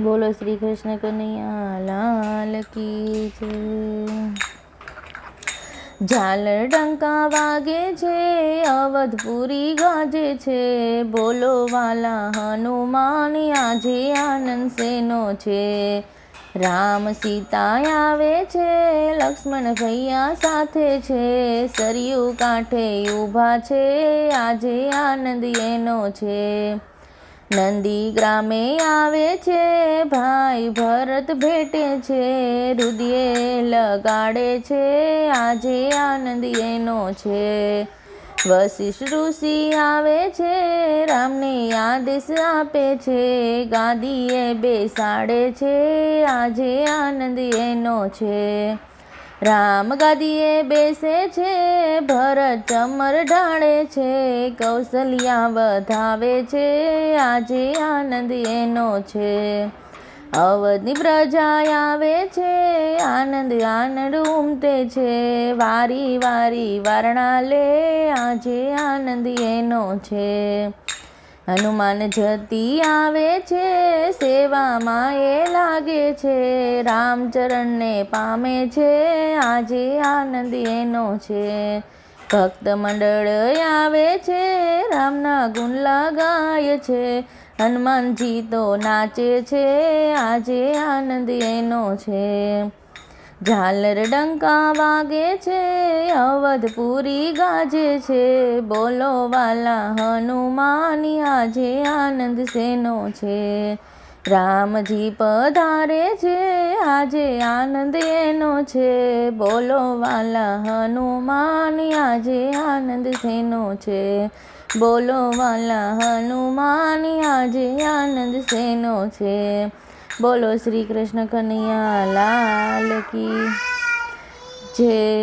બોલો શ્રી કૃષ્ણ કનૈયા લાલ કી જય। ઝાલર ડંકા વાગે છે, અવધપુરી ગાજે છે, બોલો વાલા હનુમાન આજે આનંદ શેનો છે। રામ સીતા આવે છે, લક્ષ્મણ ભૈયા સાથે છે, સરયુ કાંઠે ઊભા છે, આજે આનંદ એનો છે। નંદી ગ્રામે આવે છે, ભાઈ ભરત ભેટે છે, રુદિયે લગાડે છે, આજે આનંદ એનો છે। વશિષ્ઠ ઋષિ આવે છે, રામને આદેશ આપે છે, ગાદીએ બેસાડે છે, આજે આનંદ એનો છે। રામ ગાદીએ બેસે છે, ભરત ચમર ઢાળે છે, કૌશલ્યા વધાવે છે, આજે આનંદ એનો છે। અવધની પ્રજા આવે છે, આનંદ આનંદ ઉમટે છે, વારી વારી વારણા લે, આજે આનંદ એનો છે। હનુમાન જતી આવે છે, સેવામાં એ લાગે છે, રામચરણને પામે છે, આજે આનંદ એનો છે। ભક્ત મંડળ આવે છે, રામના ગુણ ગાય છે, હનુમાનજી તો નાચે છે, આજે આનંદ એનો છે। ઝાલર ડંકા વાગે છે, અવધપુરી ગાજે છે, બોલો વાલા હનુમાન આજે આનંદ શેનો છે। રામજી પધારે છે, આજે આનંદ એનો છે, બોલો વાલા હનુમાન આજે આનંદ શેનો છે। બોલો વાલા હનુમાન આજે આનંદ શેનો છે। બોલો શ્રી કૃષ્ણ કનૈયા લાલ કી જય।